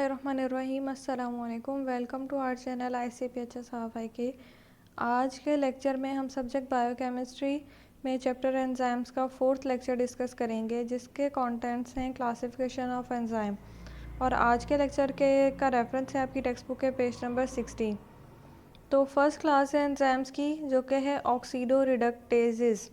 बिस्मिल्लाहिर्रहमानिर्रहीम। अस्सलामुअलैकुम। Welcome to our channel ICPHS के। आज के लेक्चर में हम सब्जेक्ट बायोकेमिस्ट्री में चैप्टर एंजाइम्स का 4th लेक्चर डिस्कस करेंगे, जिसके कंटेंट्स हैं क्लासिफिकेशन ऑफ एंजाइम। और आज के लेक्चर का रेफरेंस है आपकी टेक्स्ट बुक के पेज नंबर 60। तो फर्स्ट क्लास है एंजाइम्स की, जो कि है ऑक्सीडो रिडक्टेजेस।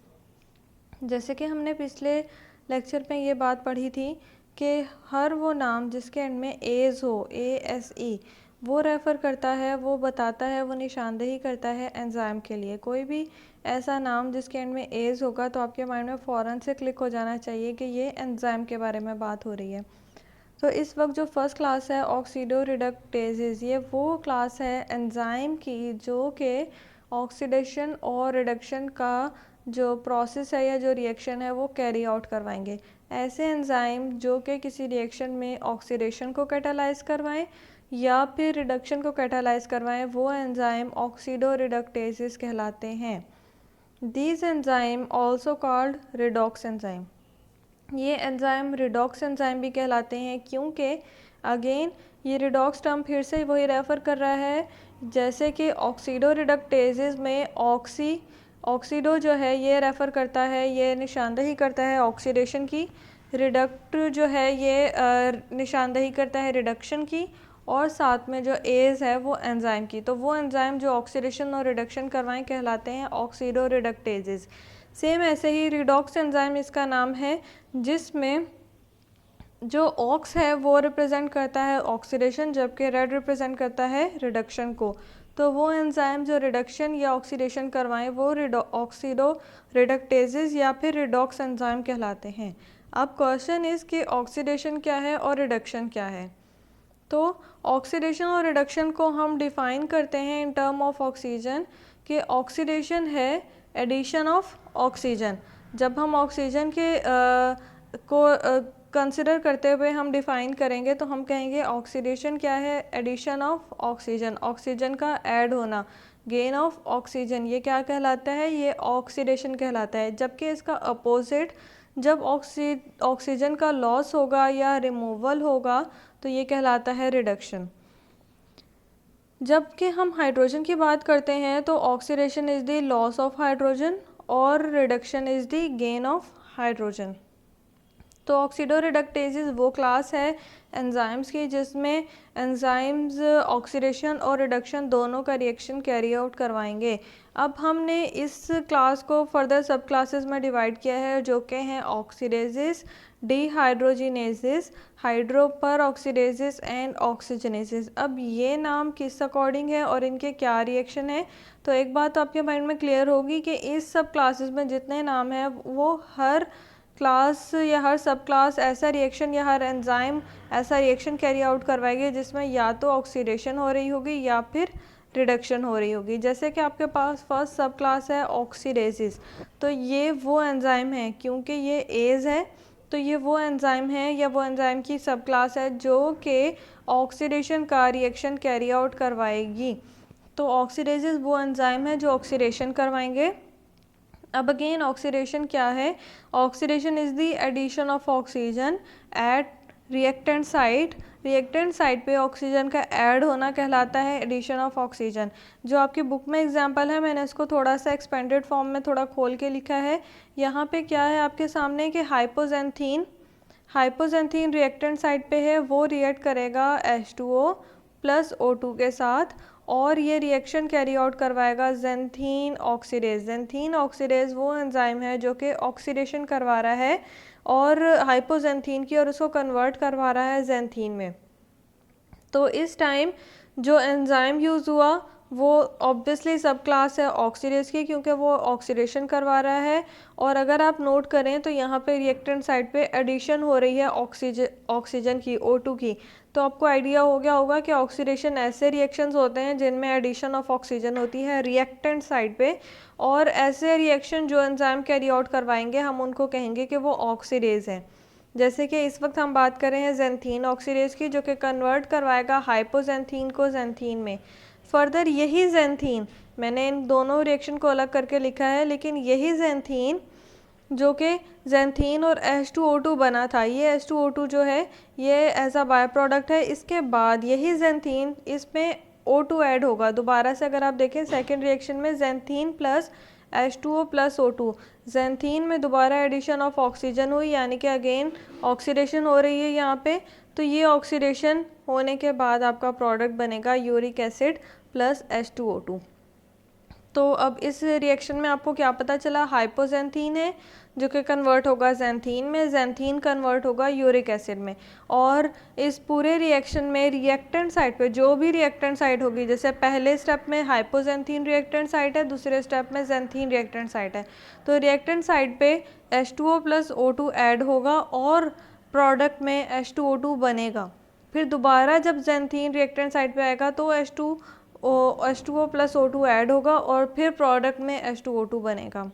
जैसे कि हमने पिछले लेक्चर में ये बात पढ़ी थी कि हर वो नाम जिसके एंड में एज हो, ASE, वो रेफ़र करता है, वो बताता है, वो निशानदेही करता है एंजाइम के लिए। कोई भी ऐसा नाम जिसके एंड में एज होगा तो आपके माइंड में फ़ौरन से क्लिक हो जाना चाहिए कि ये एंजाइम के बारे में बात हो रही है। तो इस वक्त जो फर्स्ट क्लास है ऑक्सीडो रिडक्टेजेस, ये वो क्लास है एंजाइम की जो कि ऑक्सीडेशन और रिडक्शन का जो प्रोसेस है या जो रिएक्शन है वो कैरी आउट करवाएंगे। ऐसे एंजाइम जो कि किसी रिएक्शन में ऑक्सीडेशन को कैटालाइज करवाएं या फिर रिडक्शन को कैटालाइज करवाएं, वो एंजाइम ऑक्सीडो रिडक्टेजेस कहलाते हैं। These enzyme also called redox enzyme. ये एंजाइम रिडॉक्स एंजाइम भी कहलाते हैं, क्योंकि अगेन ये रिडॉक्स टर्म फिर से वही रेफ़र कर रहा है जैसे कि ऑक्सीडो रिडक्टेजेस में ऑक्सीडो जो है ये रेफ़र करता है, ये निशानदेही करता है ऑक्सीडेशन की। रिडक्ट जो है ये निशानदेही करता है रिडक्शन की, और साथ में जो एज है वो एंजाइम की। तो वो एंजाइम जो ऑक्सीडेशन और रिडक्शन करवाएं कहलाते हैं ऑक्सीडो रिडक्टेजेस। सेम ऐसे ही रिडॉक्स एंजाइम इसका नाम है, जिसमें जो ऑक्स है वो रिप्रेजेंट करता है ऑक्सीडेशन, जबकि रेड रिप्रेजेंट करता है रिडक्शन को। तो वो एंजाइम जो रिडक्शन या ऑक्सीडेशन करवाएं वो ऑक्सीडो रिडक्टेजेस या फिर रिडॉक्स एंजाइम कहलाते हैं। अब क्वेश्चन इज़ कि ऑक्सीडेशन क्या है और रिडक्शन क्या है। तो ऑक्सीडेशन और रिडक्शन को हम डिफ़ाइन करते हैं इन टर्म ऑफ ऑक्सीजन, कि ऑक्सीडेशन है एडिशन ऑफ ऑक्सीजन। जब हम ऑक्सीजन के को कंसिडर करते हुए हम डिफ़ाइन करेंगे तो हम कहेंगे ऑक्सीडेशन क्या है, एडिशन ऑफ ऑक्सीजन, ऑक्सीजन का ऐड होना। गेन ऑफ ऑक्सीजन ये क्या कहलाता है, ये ऑक्सीडेशन कहलाता है। जबकि इसका अपोजिट, जब ऑक्सीजन का लॉस होगा या रिमूवल होगा तो ये कहलाता है रिडक्शन। जबकि हम हाइड्रोजन की बात करते हैं तो oxidation is the loss of hydrogen और reduction is the gain of hydrogen. तो ऑक्सीडो रिडक्टेजेस वो क्लास है एंजाइम्स की जिसमें एंजाइम्स ऑक्सीडेशन और रिडक्शन दोनों का रिएक्शन कैरी आउट करवाएंगे। अब हमने इस क्लास को फर्दर सब क्लासेस में डिवाइड किया है, जो कि हैं ऑक्सीडेजेस, डिहाइड्रोजिनेजेस, हाइड्रोपर ऑक्सीडेजेस एंड ऑक्सीजनेजेस। अब ये नाम किस अकॉर्डिंग है और इनके क्या रिएक्शन है, तो एक बात तो आपके माइंड में क्लियर होगी कि इस सब क्लासेस में जितने नाम हैं वो हर क्लास या हर सब क्लास ऐसा रिएक्शन या हर एंजाइम ऐसा रिएक्शन कैरी आउट करवाएगी जिसमें या तो ऑक्सीडेशन हो रही होगी या फिर रिडक्शन हो रही होगी। जैसे कि आपके पास फर्स्ट सब क्लास है ऑक्सीडेसिस, तो ये वो एंजाइम है, क्योंकि ये एज है तो ये वो एंजाइम है या वो एंजाइम की सब क्लास है जो कि ऑक्सीडेशन का रिएक्शन कैरी आउट करवाएगी। तो ऑक्सीडेसिस वो एंजाइम है जो ऑक्सीडेशन करवाएंगे। अब अगेन ऑक्सीडेशन क्या है, oxidation is the addition of oxygen at reactant site. Reactant site पे ऑक्सीजन का ऐड होना कहलाता है एडिशन ऑफ ऑक्सीजन। जो आपकी बुक में एग्जांपल है, मैंने इसको थोड़ा सा एक्सपेंडेड फॉर्म में थोड़ा खोल के लिखा है। यहाँ पे क्या है आपके सामने कि हाइपोजेंथीन रिएक्टेंट साइट पे है, वो रिएक्ट करेगा H2O प्लस O2 के साथ, और ये रिएक्शन कैरी आउट करवाएगा जेंथीन ऑक्सीडेज। जेंथीन ऑक्सीडेज वो एंजाइम है जो कि ऑक्सीडेशन करवा रहा है और हाइपोजेंथीन की, और उसको कन्वर्ट करवा रहा है जेंथीन में। तो इस टाइम जो एंजाइम यूज़ हुआ वो ऑब्वियसली सब क्लास है ऑक्सीडेज की, क्योंकि वो ऑक्सीडेशन करवा रहा है। और अगर आप नोट करें तो यहाँ पे रिएक्टेंट साइड पे एडिशन हो रही है ऑक्सीजन की, O2 की। तो आपको आइडिया हो गया होगा कि ऑक्सीडेशन ऐसे रिएक्शंस होते हैं जिनमें एडिशन ऑफ ऑक्सीजन होती है रिएक्टेंट साइड पे, और ऐसे रिएक्शन जो एंजाइम कैरी आउट करवाएंगे हम उनको कहेंगे कि वो ऑक्सीडेज है। जैसे कि इस वक्त हम बात कर रहे हैं जेंथीन ऑक्सीडेज की, जो कि कन्वर्ट करवाएगा हाइपोजेंथीन को जेंथीन में। फर्दर यही जेंथीन, मैंने इन दोनों रिएक्शन को अलग करके लिखा है, लेकिन यही जेंथीन जो कि ज़ैंथीन और H2O2 बना था। ये H2O2 जो है ये एज अ बाय प्रोडक्ट है। इसके बाद यही ज़ैंथीन इसमें O2 ऐड होगा। दोबारा से अगर आप देखें सेकेंड रिएक्शन में xanthine plus H2O plus O2, xanthine में दोबारा एडिशन ऑफ ऑक्सीजन हुई, यानी कि अगेन ऑक्सीडेशन हो रही है यहाँ पे। तो ये ऑक्सीडेशन होने के बाद आपका प्रोडक्ट बनेगा यूरिक एसिड प्लस H2O2। तो अब इस रिएक्शन में आपको क्या पता चला, हाइपोजेंथीन है जो कि कन्वर्ट होगा ज़ैंथीन में, ज़ैंथीन कन्वर्ट होगा यूरिक एसिड में। और इस पूरे रिएक्शन में रिएक्टेंट साइड पे जो भी रिएक्टेंट साइड होगी, जैसे पहले स्टेप में हाइपोजेंथीन रिएक्टेंट साइड है, दूसरे स्टेप में ज़ैंथीन रिएक्टेंट साइड है, तो रिएक्टेंट साइड पे H2O प्लस O2 ऐड होगा और प्रोडक्ट में H2O2 बनेगा। फिर दोबारा जब ज़ैंथीन रिएक्टेंट साइड पे आएगा तो H2O प्लस O2 ऐड होगा और फिर प्रोडक्ट में H2O2 बनेगा।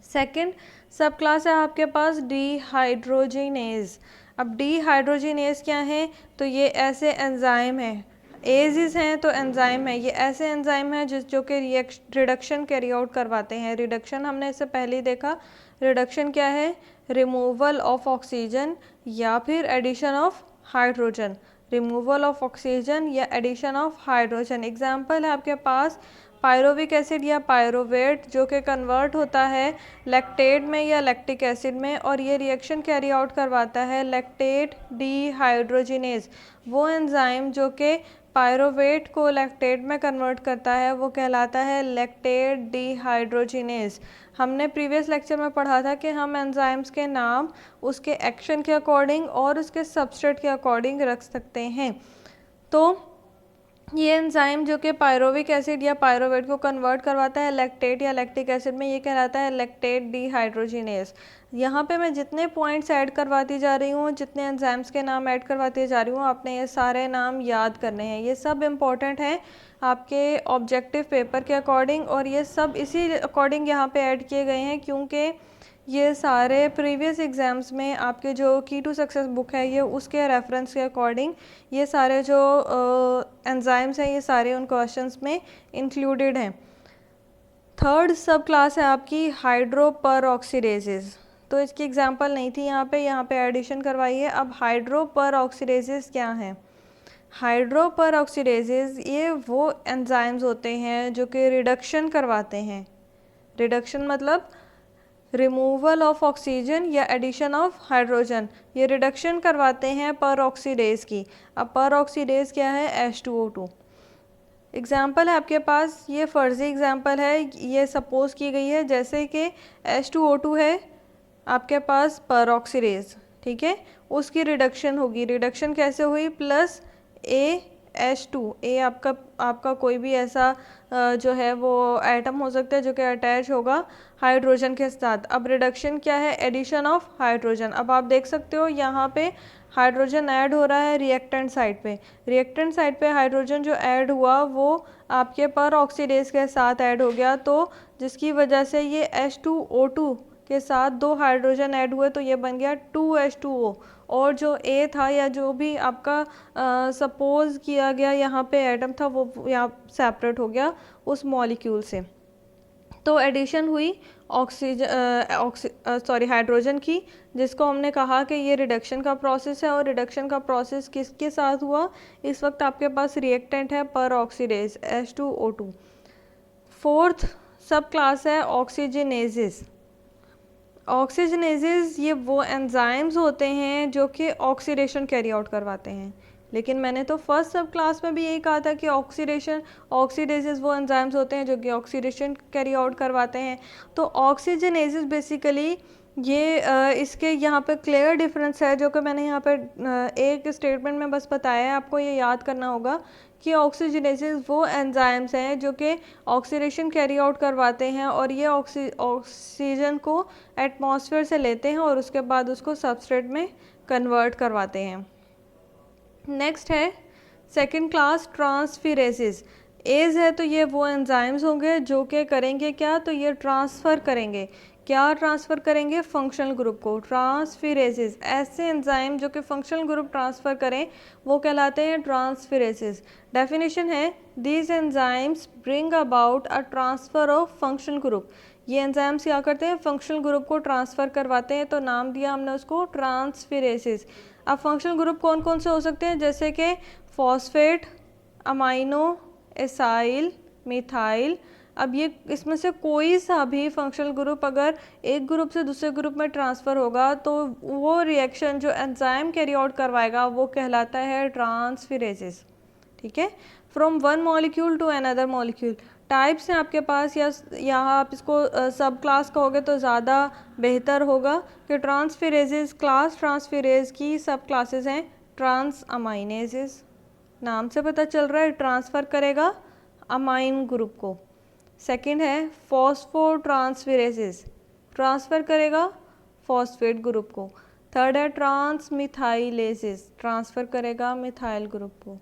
सेकेंड सब क्लास है आपके पास डिहाइड्रोजिनेज। अब डिहाइड्रोजिनेज क्या है, तो ये ऐसे एंजाइम है, एजिस हैं तो एंजाइम है, ये ऐसे एंजाइम है जो कि रिडक्शन कैरी आउट करवाते हैं। रिडक्शन हमने इससे पहले ही देखा, रिडक्शन क्या है, रिमूवल ऑफ ऑक्सीजन या फिर addition of hydrogen, removal of oxygen या एडिशन ऑफ हाइड्रोजन। एग्जाम्पल है आपके पास पायरोविक एसिड या पायरोवेट जो कि कन्वर्ट होता है लैक्टेट में या लैक्टिक एसिड में, और ये रिएक्शन कैरी आउट करवाता है लैक्टेट डिहाइड्रोजिनेज। वो एंजाइम जो कि पायरोवेट को लैक्टेट में कन्वर्ट करता है वो कहलाता है लैक्टेट डिहाइड्रोजिनेज। हमने प्रीवियस लेक्चर में पढ़ा था कि हम एंजाइम्स के नाम उसके एक्शन के अकॉर्डिंग और उसके सबस्ट्रेट के अकॉर्डिंग रख सकते हैं। तो ये एंजाइम जो कि पायरोविक एसिड या पायरोवेट को कन्वर्ट करवाता है लैक्टेट या लैक्टिक एसिड में, ये कहलाता है लैक्टेट डिहाइड्रोजिनेज। यहाँ पे मैं जितने पॉइंट्स ऐड करवाती जा रही हूँ, जितने एंजाइम्स के नाम ऐड करवाती जा रही हूँ, आपने ये सारे नाम याद करने हैं। ये सब इम्पॉर्टेंट हैं आपके ऑब्जेक्टिव पेपर के अकॉर्डिंग, और ये सब इसी अकॉर्डिंग यहाँ पे ऐड किए गए हैं क्योंकि ये सारे प्रीवियस एग्ज़ाम्स में आपके जो की टू सक्सेस बुक है ये उसके रेफरेंस के अकॉर्डिंग ये सारे जो एंजाइम्स हैं ये सारे उन क्वेश्चंस में इंक्लूडेड हैं। थर्ड सब क्लास है आपकी हाइड्रोपरऑक्सीडेजेस। तो इसकी एग्जांपल नहीं थी यहाँ पे एडिशन करवाई है। अब हाइड्रोपरऑक्सीडेजेस क्या हैं? हाइड्रोपरऑक्सीडेजेस ये वो एंजाइम्स होते हैं जो कि रिडक्शन करवाते हैं। रिडक्शन मतलब रिमूवल ऑफ ऑक्सीजन या एडिशन ऑफ हाइड्रोजन, ये रिडक्शन करवाते हैं परऑक्सीडेज की। अब परऑक्सीडेज क्या है? H2O2। एग्जाम्पल है आपके पास, ये फ़र्ज़ी एग्जाम्पल है, ये सपोज की गई है जैसे कि H2O2 है आपके पास परऑक्सीडेज, ठीक है, उसकी रिडक्शन होगी। रिडक्शन कैसे हुई? प्लस H2, आपका कोई भी ऐसा जो है वो एटम हो सकता है जो कि अटैच होगा हाइड्रोजन के साथ। अब रिडक्शन क्या है? Addition of hydrogen. अब आप देख सकते हो यहाँ पे हाइड्रोजन ऐड हो रहा है रिएक्टेंट साइड पे। रिएक्टेंट साइड पे हाइड्रोजन जो ऐड हुआ वो आपके परऑक्सीडेज के साथ ऐड हो गया, तो जिसकी वजह से ये H2O2 के साथ 2 हाइड्रोजन ऐड हुए तो ये बन गया 2H2O। और जो A था या जो भी आपका सपोज किया गया यहाँ पे एटम था वो यहाँ सेपरेट हो गया उस मॉलिक्यूल से। तो एडिशन हुई हाइड्रोजन की, जिसको हमने कहा कि ये रिडक्शन का प्रोसेस है। और रिडक्शन का प्रोसेस किसके साथ हुआ? इस वक्त आपके पास रिएक्टेंट है परऑक्सीडेज H2O2। फोर्थ सब क्लास है ऑक्सीजनेजेस। ऑक्सीजनेजेस ये वो एंजाइम्स होते हैं जो कि ऑक्सीडेशन कैरी आउट करवाते हैं। लेकिन मैंने तो फर्स्ट सब क्लास में भी यही कहा था कि ऑक्सीडेजेस वो एंजाइम्स होते हैं जो कि ऑक्सीडेशन कैरी आउट करवाते हैं। तो ऑक्सीजनेजेस बेसिकली ये इसके यहाँ पे क्लियर डिफरेंस है जो कि मैंने यहाँ पे एक स्टेटमेंट में बस बताया है। आपको ये याद करना होगा कि ऑक्सीजनेजेस वो एंजाइम्स हैं जो कि ऑक्सीडेशन कैरी आउट करवाते हैं और ये ऑक्सीजन को एटमॉस्फेयर से लेते हैं और उसके बाद उसको सबस्ट्रेट में कन्वर्ट करवाते हैं। नेक्स्ट है सेकंड क्लास ट्रांसफिरेसिस। एज है तो ये वो एंजाइम्स होंगे जो कि करेंगे क्या? तो ये ट्रांसफ़र करेंगे। क्या ट्रांसफ़र करेंगे? फंक्शनल ग्रुप को। ट्रांसफिरेसिस ऐसे एंजाइम जो कि फंक्शनल ग्रुप ट्रांसफ़र करें वो कहलाते हैं ट्रांसफिरेसिस। डेफिनेशन है, these enzymes bring about a transfer of functional group. ये एंजाइम्स क्या करते हैं, फंक्शनल ग्रुप को ट्रांसफ़र करवाते हैं, तो नाम दिया हमने उसको ट्रांसफेरेसेस। अब फंक्शनल ग्रुप कौन कौन से हो सकते हैं, जैसे कि फॉस्फेट, अमाइनो, एसाइल, मिथाइल। अब ये इसमें से कोई सा भी फंक्शनल ग्रुप अगर एक ग्रुप से दूसरे ग्रुप में ट्रांसफ़र होगा तो वो रिएक्शन जो एंजाइम कैरी आउट करवाएगा वो कहलाता है ट्रांसफेरेसेस। ठीक है, from one molecule to another molecule. Types हैं आपके पास, या यहाँ आप इसको सब क्लास कहोगे तो ज़्यादा बेहतर होगा कि ट्रांसफेरेसेस क्लास ट्रांसफेरेज की सब क्लासेस हैं। ट्रांस अमाइनेजेस, नाम से पता चल रहा है ट्रांसफ़र करेगा अमाइन ग्रुप को। सेकंड है फॉस्फोट्रांसफेरेसेस, ट्रांसफ़र करेगा फॉस्फेट ग्रुप को। थर्ड है ट्रांसमिथाइलेसेस, ट्रांसफ़र करेगा मिथाइल ग्रुप को।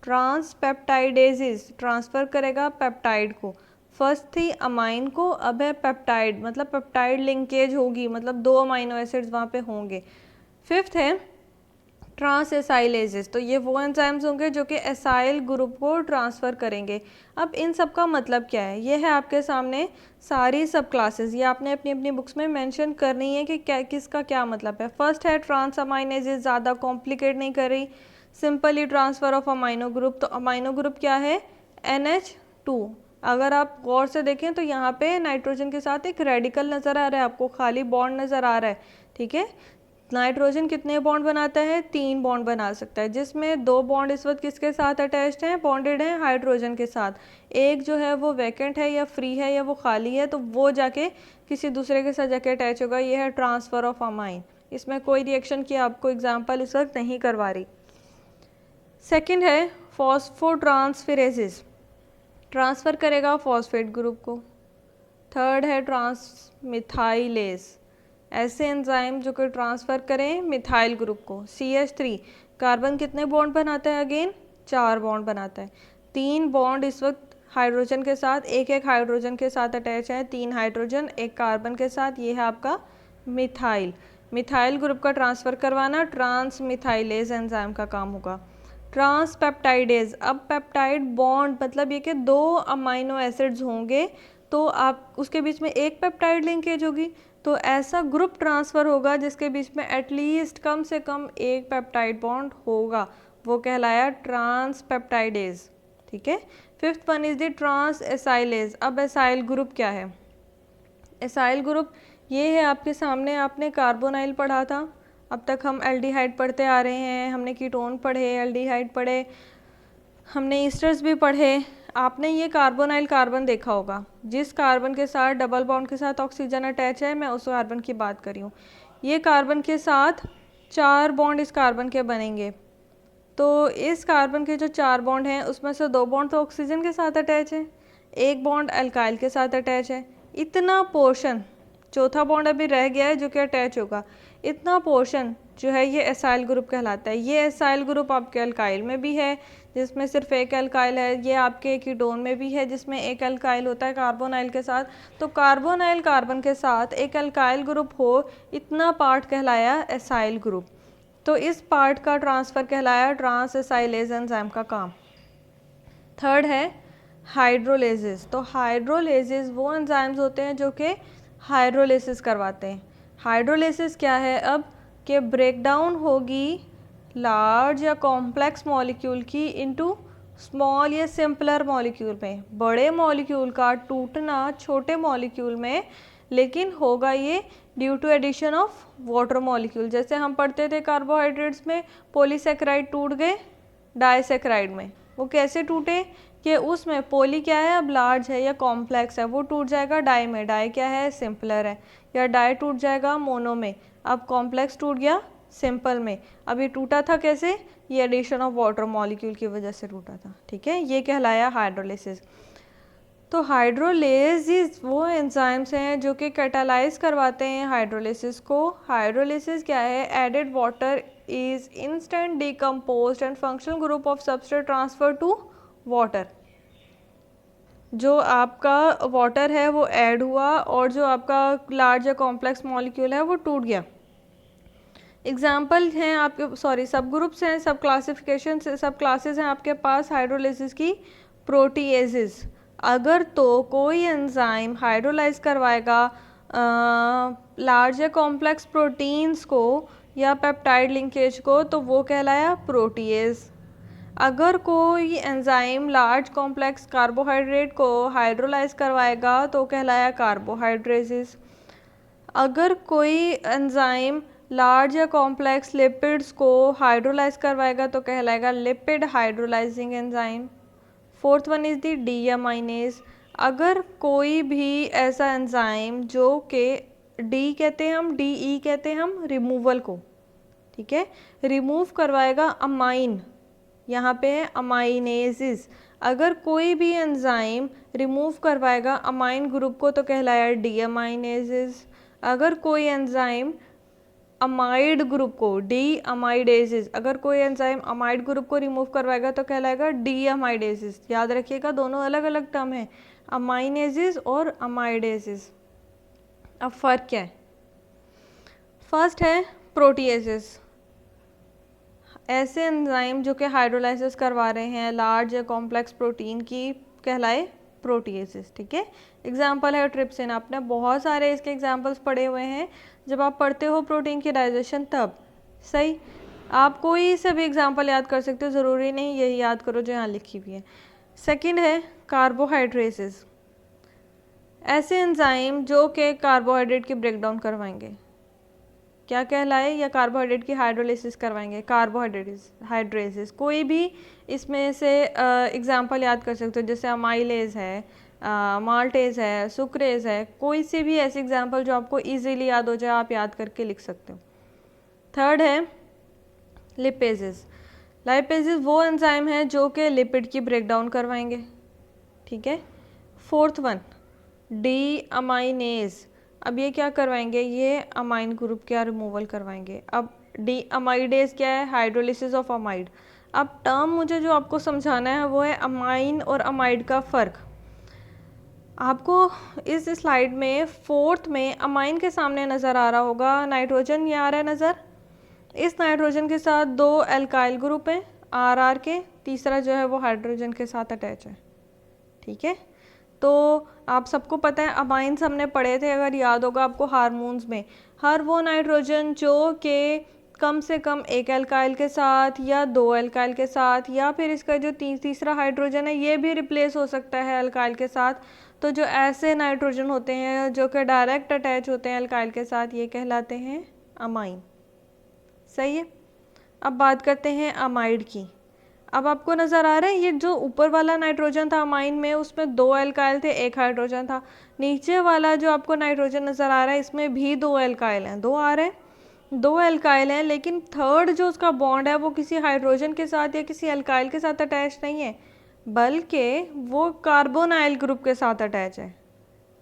ट्रांसपेप्टाइडेजेस, ट्रांसफ़र करेगा पेप्टाइड को। फर्स्ट थी अमाइन को, अब है पेप्टाइड, मतलब पेप्टाइड लिंकेज होगी, मतलब 2 अमाइनो एसिड्स वहाँ पे होंगे। फिफ्थ है ट्रांस एसाइलेजेस, तो ये वो एंजाइम्स होंगे जो कि एसाइल ग्रुप को ट्रांसफ़र करेंगे। अब इन सब का मतलब क्या है, ये है आपके सामने सारी सब क्लासेस, ये आपने अपनी अपनी बुक्स में मेंशन करनी है कि क्या किसका क्या मतलब है। फर्स्ट है ट्रांस अमाइनेजेस, ज़्यादा कॉम्प्लिकेट नहीं कर रही, simply transfer of amino group. तो अमाइनो ग्रुप क्या है, NH2। अगर आप गौर से देखें तो यहाँ पे नाइट्रोजन के साथ एक रेडिकल नज़र आ रहा है, आपको खाली बॉन्ड नज़र आ रहा है। ठीक है, नाइट्रोजन कितने बॉन्ड बनाता है, 3 बॉन्ड बना सकता है, जिसमें 2 बॉन्ड इस वक्त किसके साथ अटैच्ड हैं, बॉन्डेड हैं हाइड्रोजन के साथ। एक जो है वो वैकेंट है या फ्री है या वो खाली है, तो वो जाके किसी दूसरे के साथ जाके अटैच होगा। ये है ट्रांसफ़र ऑफ अमाइन। इसमें कोई रिएक्शन की आपको एग्जाम्पल इस वक्त नहीं करवा रही। सेकेंड है फॉस्फोट्रांसफेरेसेस, ट्रांसफ़र करेगा फॉस्फेट ग्रुप को। थर्ड है ट्रांसमिथाइलेस, ऐसे एंजाइम जो कि ट्रांसफ़र करें मिथाइल ग्रुप को। CH3 कार्बन कितने बॉन्ड बनाता है, अगेन 4 बॉन्ड बनाता है। 3 बॉन्ड इस वक्त हाइड्रोजन के साथ, एक एक हाइड्रोजन के साथ अटैच है, 3 हाइड्रोजन एक कार्बन के साथ, ये है आपका मिथाइल। मिथाइल ग्रुप का ट्रांसफ़र करवाना ट्रांसमिथाइलेज एंजाइम का काम होगा। ट्रांसपेप्टाइडेज, अब पेप्टाइड बॉन्ड मतलब ये कि 2 अमाइनो एसिड्स होंगे तो आप उसके बीच में एक पेप्टाइड लिंकेज होगी, तो ऐसा ग्रुप ट्रांसफ़र होगा जिसके बीच में एटलीस्ट कम से कम एक पेप्टाइड बॉन्ड होगा, वो कहलाया ट्रांसपेप्टाइडेज। ठीक है, fifth one is the transacylase. अब एसाइल ग्रुप क्या है, एसाइल ग्रुप ये है आपके सामने, आपने कार्बोनाइल पढ़ा था, अब तक हम एल्डिहाइड पढ़ते आ रहे हैं, हमने कीटोन पढ़े, एल्डिहाइड पढ़े, हमने ईस्टर्स भी पढ़े। आपने ये कार्बोनाइल कार्बन देखा होगा, जिस कार्बन के साथ डबल बॉन्ड के साथ ऑक्सीजन अटैच है, मैं उस कार्बन की बात कर रही हूँ। ये कार्बन के साथ 4 बॉन्ड इस कार्बन के बनेंगे, तो इस कार्बन के जो 4 बॉन्ड हैं उसमें से 2 बॉन्ड तो ऑक्सीजन के साथ अटैच है, एक बॉन्ड अल्काइल के साथ अटैच है। इतना पोर्शन, चौथा बॉन्ड अभी रह गया है जो कि अटैच होगा, इतना पोर्शन जो है ये एसाइल ग्रुप कहलाता है। ये एसाइल ग्रुप आपके अल्काइल में भी है जिसमें सिर्फ एक अल्काइल है, ये आपके कीटोन में भी है जिसमें एक अल्काइल होता है कार्बोनाइल के साथ। तो कार्बोनाइल कार्बन के साथ एक अल्काइल ग्रुप हो, इतना पार्ट कहलाया एसाइल ग्रुप। तो इस पार्ट का ट्रांसफ़र कहलाया ट्रांस एसाइलेज एंजाइम का काम। थर्ड है हाइड्रोलेसिस। तो हाइड्रोलेसिस वो एंजाइम्स होते हैं जो कि हाइड्रोलिसिस करवाते हैं। हाइड्रोलिसिस क्या है, अब के ब्रेकडाउन होगी लार्ज या कॉम्प्लेक्स मॉलिक्यूल की इनटू स्मॉल या सिंपलर मॉलिक्यूल में, बड़े मॉलिक्यूल का टूटना छोटे मॉलिक्यूल में, लेकिन होगा ये due to addition of water molecule. जैसे हम पढ़ते थे कार्बोहाइड्रेट्स में पॉलीसेकेराइड टूट गए डाइसेकेराइड में, वो कैसे टूटे कि उसमें पॉली क्या है अब लार्ज है या कॉम्प्लेक्स है, वो टूट जाएगा डाई में, डाई क्या है सिंपलर है, या डाई टूट जाएगा मोनो में, अब कॉम्प्लेक्स टूट गया सिंपल में। अब ये टूटा था कैसे, ये एडिशन ऑफ वाटर मॉलिक्यूल की वजह से टूटा था। ठीक है, ये कहलाया हाइड्रोलिसिस। तो हाइड्रोलेसिस वो एंजाइम्स हैं जो कि कैटालाइज करवाते हैं हाइड्रोलिसिस को। हाइड्रोलिसिस क्या है, added water is instant decomposed and functional group of substrate transfer to water. जो आपका वाटर है वो ऐड हुआ और जो आपका लार्ज या कॉम्प्लेक्स मॉलिक्यूल है वो टूट गया। एग्जाम्पल हैं आपके, सब ग्रुप्स हैं, सब क्लासिफिकेशन, सब क्लासेस हैं आपके पास हाइड्रोलिसिस की। प्रोटीएजेस, अगर तो कोई एंजाइम हाइड्रोलाइज करवाएगा लार्ज या कॉम्प्लेक्स प्रोटीन्स को या पेप्टाइड लिंकेज को तो वो कहलाया प्रोटीएज। अगर कोई एंजाइम लार्ज कॉम्प्लेक्स कार्बोहाइड्रेट को हाइड्रोलाइज करवाएगा तो कहलाया कार्बोहाइड्रेजेस। अगर कोई एंजाइम लार्ज या कॉम्प्लेक्स लिपिड्स को हाइड्रोलाइज करवाएगा तो कहलाएगा lipid hydrolysing enzyme. Fourth one is the deaminase. अगर कोई भी ऐसा एंजाइम जो कि डी कहते हैं हम, डीई कहते हैं हम रिमूवल को, ठीक है, रिमूव करवाएगा अमाइन, यहाँ पे है अमाइनेसिस। अगर कोई भी एंजाइम रिमूव करवाएगा अमाइन ग्रुप को तो कहलाया डीएमाइनेसिस। अगर कोई एंजाइम अमाइड ग्रुप को, डी अमाइडेसिस, अगर कोई एंजाइम अमाइड ग्रुप को रिमूव करवाएगा तो कहलाएगा डी अमाइडेसिस। याद रखिएगा दोनों अलग अलग टर्म है, अमाइनेसिस और अमाइडेसिस। अब फर्क क्या है? फर्स्ट है प्रोटीएसिस। ऐसे एंजाइम जो कि हाइड्रोलाइसिस करवा रहे हैं लार्ज या कॉम्प्लेक्स प्रोटीन की कहलाए प्रोटीएसिस, ठीक है। एग्जाम्पल है ट्रिप्सिन, आपने बहुत सारे इसके एग्जाम्पल्स पढ़े हुए हैं जब आप पढ़ते हो प्रोटीन की डाइजेशन तब, सही। आप कोई से भी एग्जाम्पल याद कर सकते हो, ज़रूरी नहीं यही याद करो जो यहाँ लिखी हुई है। सेकेंड है कार्बोहाइड्रेसिस। ऐसे एंजाइम जो कि कार्बोहाइड्रेट की ब्रेकडाउन करवाएंगे क्या कहलाए, या कार्बोहाइड्रेट की हाइड्रोलिसिस करवाएंगे, कार्बोहाइड्रेसिस। कोई भी इसमें से एग्जांपल याद कर सकते हो, जैसे अमाइलेज है, माल्टेज है, सुक्रेज है, कोई सी भी ऐसी एग्जांपल जो आपको इजीली याद हो जाए आप याद करके लिख सकते हो। थर्ड है लिपेजेस। लाइपेजेस वो एंजाइम है जो कि लिपिड की ब्रेकडाउन करवाएंगे, ठीक है। Fourth one D aminase. अब ये क्या करवाएंगे, ये अमाइन ग्रुप का रिमूवल करवाएंगे। अब डी अमाइडेज क्या है, हाइड्रोलिसिस ऑफ अमाइड। अब टर्म मुझे जो आपको समझाना है वो है अमाइन और अमाइड का फ़र्क। आपको इस स्लाइड में फोर्थ में अमाइन के सामने नज़र आ रहा होगा नाइट्रोजन, ये आ रहा है नज़र। इस नाइट्रोजन के साथ दो एल्काइल ग्रुप हैं आर के, तीसरा जो है वो हाइड्रोजन के साथ अटैच है, ठीक है। तो आप सबको पता है अमाइंस हमने पढ़े थे, अगर याद होगा आपको, हार्मोन्स में हर वो नाइट्रोजन जो कि कम से कम एक एल्काइल के साथ या दो एल्काइल के साथ, या फिर इसका जो तीसरा हाइड्रोजन है ये भी रिप्लेस हो सकता है एल्काइल के साथ। तो जो ऐसे नाइट्रोजन होते हैं जो कि डायरेक्ट अटैच होते हैं एल्काइल के साथ, ये कहलाते हैं अमाइन, सही है। अब बात करते हैं अमाइड की। अब आपको नज़र आ रहा है ये जो ऊपर वाला नाइट्रोजन था अमाइन में, उसमें दो एल्काइल थे, एक हाइड्रोजन था। नीचे वाला जो आपको नाइट्रोजन नज़र आ रहा है इसमें भी दो एल्काइल हैं, दो आ रहे हैं, दो एल्काइल हैं, लेकिन थर्ड जो उसका बॉन्ड है वो किसी हाइड्रोजन के साथ या किसी एल्काइल के साथ अटैच नहीं है, बल्कि वो कार्बोनाइल ग्रुप के साथ अटैच है,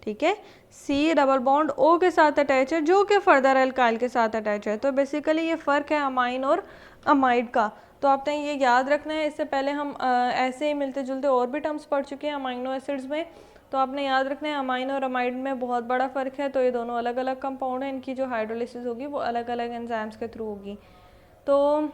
ठीक है। सी डबल बॉन्ड ओ के साथ अटैच है जो कि फर्दर एल्काइल के साथ अटैच है। तो बेसिकली ये फ़र्क है अमाइन और अमाइड का। तो आपने ये याद रखना है। इससे पहले हम ऐसे ही मिलते जुलते और भी टर्म्स पढ़ चुके हैं अमाइनो एसिड्स में, तो आपने याद रखना है अमाइन और अमाइड में बहुत बड़ा फ़र्क है। तो ये दोनों अलग अलग कंपाउंड हैं, इनकी जो हाइड्रोलिसिस होगी वो अलग अलग एंजाइम्स के थ्रू होगी। तो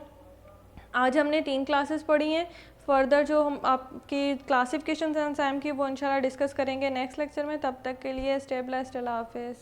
आज हमने 3 क्लासेस पढ़ी हैं। फर्दर जो हम आपकी क्लासिफिकेशन एंजाइम की वो इंशाल्लाह डिस्कस करेंगे नेक्स्ट लेक्चर में। तब तक के लिए स्टे ब्लेस्ड, अल्लाह हाफिज़।